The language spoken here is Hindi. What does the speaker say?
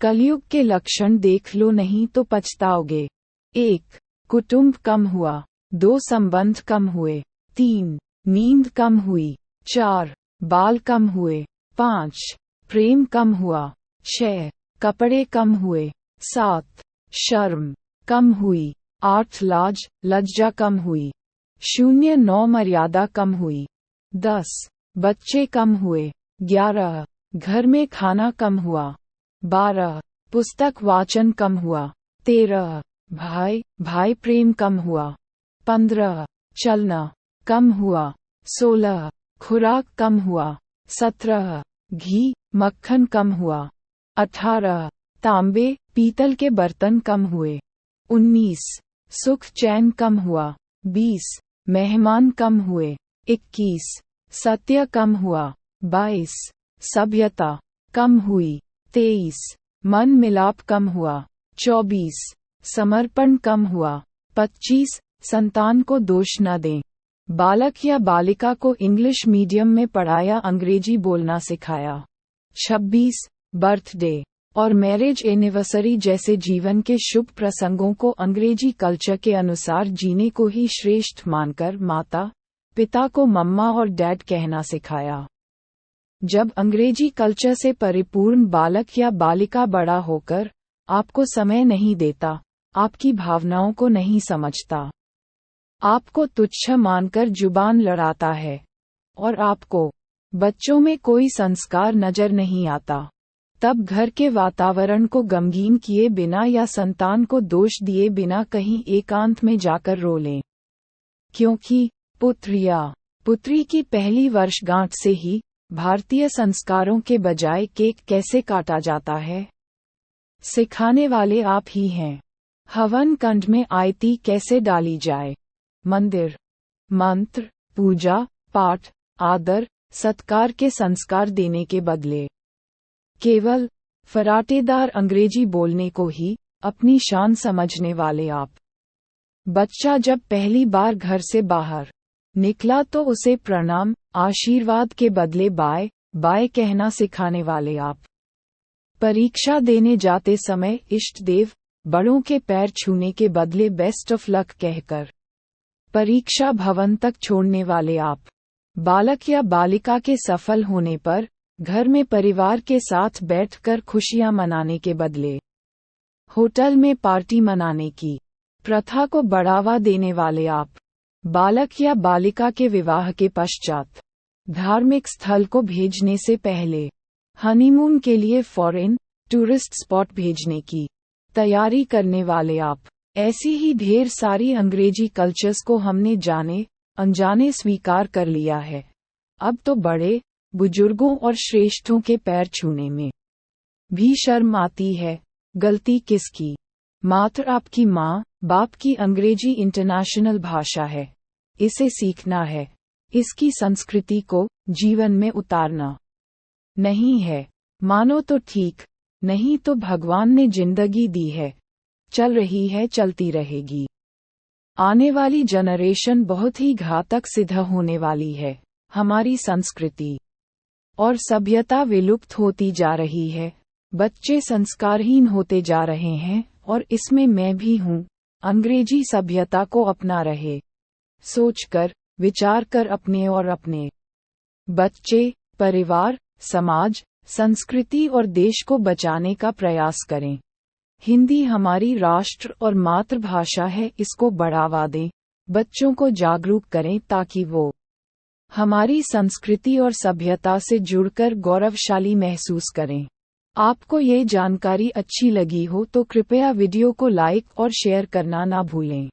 कलयुग के लक्षण देख लो नहीं तो पछताओगे। 1. कुटुंब कम हुआ। 2. संबंध कम हुए। 3. नींद कम हुई। 4. बाल कम हुए। 5. प्रेम कम हुआ। 6. कपड़े कम हुए। 7. शर्म कम हुई। 8. लाज लज्जा कम हुई। 9. मर्यादा कम हुई। 10. बच्चे कम हुए। 11. घर में खाना कम हुआ। 12. पुस्तक वाचन कम हुआ। 13. भाई प्रेम कम हुआ। 15. चलना कम हुआ। 16. खुराक कम हुआ। 17. घी मक्खन कम हुआ। 18. तांबे पीतल के बर्तन कम हुए। 19. सुख चैन कम हुआ। 20. मेहमान कम हुए। 21. सत्य कम हुआ। 22. सभ्यता कम हुई। 23. मन मिलाप कम हुआ। 24. समर्पण कम हुआ। 25. संतान को दोष न दें। बालक या बालिका को इंग्लिश मीडियम में पढ़ाया, अंग्रेजी बोलना सिखाया। 26. बर्थडे और मैरिज एनिवर्सरी जैसे जीवन के शुभ प्रसंगों को अंग्रेजी कल्चर के अनुसार जीने को ही श्रेष्ठ मानकर माता पिता को मम्मा और डैड कहना सिखाया। जब अंग्रेजी कल्चर से परिपूर्ण बालक या बालिका बड़ा होकर आपको समय नहीं देता, आपकी भावनाओं को नहीं समझता, आपको तुच्छ मानकर जुबान लड़ाता है और आपको बच्चों में कोई संस्कार नजर नहीं आता, तब घर के वातावरण को गमगीन किए बिना या संतान को दोष दिए बिना कहीं एकांत में जाकर रो लें। क्योंकि पुत्र या पुत्री की पहली वर्षगांठ से ही भारतीय संस्कारों के बजाय केक कैसे काटा जाता है, सिखाने वाले आप ही हैं। हवन कुंड में आयती कैसे डाली जाए, मंदिर, मंत्र, पूजा पाठ, आदर सत्कार के संस्कार देने के बदले केवल फराटेदार अंग्रेजी बोलने को ही अपनी शान समझने वाले आप। बच्चा जब पहली बार घर से बाहर निकला तो उसे प्रणाम आशीर्वाद के बदले बाय बाय कहना सिखाने वाले आप। परीक्षा देने जाते समय इष्ट देव बड़ों के पैर छूने के बदले बेस्ट ऑफ लक कहकर परीक्षा भवन तक छोड़ने वाले आप। बालक या बालिका के सफल होने पर घर में परिवार के साथ बैठकर खुशियां मनाने के बदले होटल में पार्टी मनाने की प्रथा को बढ़ावा देने वाले आप। बालक या बालिका के विवाह के पश्चात धार्मिक स्थल को भेजने से पहले हनीमून के लिए फॉरेन टूरिस्ट स्पॉट भेजने की तैयारी करने वाले आप। ऐसी ही ढेर सारी अंग्रेजी कल्चर्स को हमने जाने अनजाने स्वीकार कर लिया है। अब तो बड़े बुजुर्गों और श्रेष्ठों के पैर छूने में भी शर्म आती है। गलती किसकी? मात्र आपकी माँ बाप की। अंग्रेजी इंटरनेशनल भाषा है, इसे सीखना है, इसकी संस्कृति को जीवन में उतारना नहीं है। मानो तो ठीक, नहीं तो भगवान ने जिंदगी दी है, चल रही है चलती रहेगी। आने वाली जनरेशन बहुत ही घातक सिद्ध होने वाली है। हमारी संस्कृति और सभ्यता विलुप्त होती जा रही है। बच्चे संस्कारहीन होते जा रहे हैं और इसमें मैं भी हूँ। अंग्रेजी सभ्यता को अपना रहे, सोचकर विचार कर अपने और अपने बच्चे, परिवार, समाज, संस्कृति और देश को बचाने का प्रयास करें। हिंदी हमारी राष्ट्र और मातृभाषा है, इसको बढ़ावा दें, बच्चों को जागरूक करें ताकि वो हमारी संस्कृति और सभ्यता से जुड़कर गौरवशाली महसूस करें। आपको ये जानकारी अच्छी लगी हो तो कृपया वीडियो को लाइक और शेयर करना ना भूलें।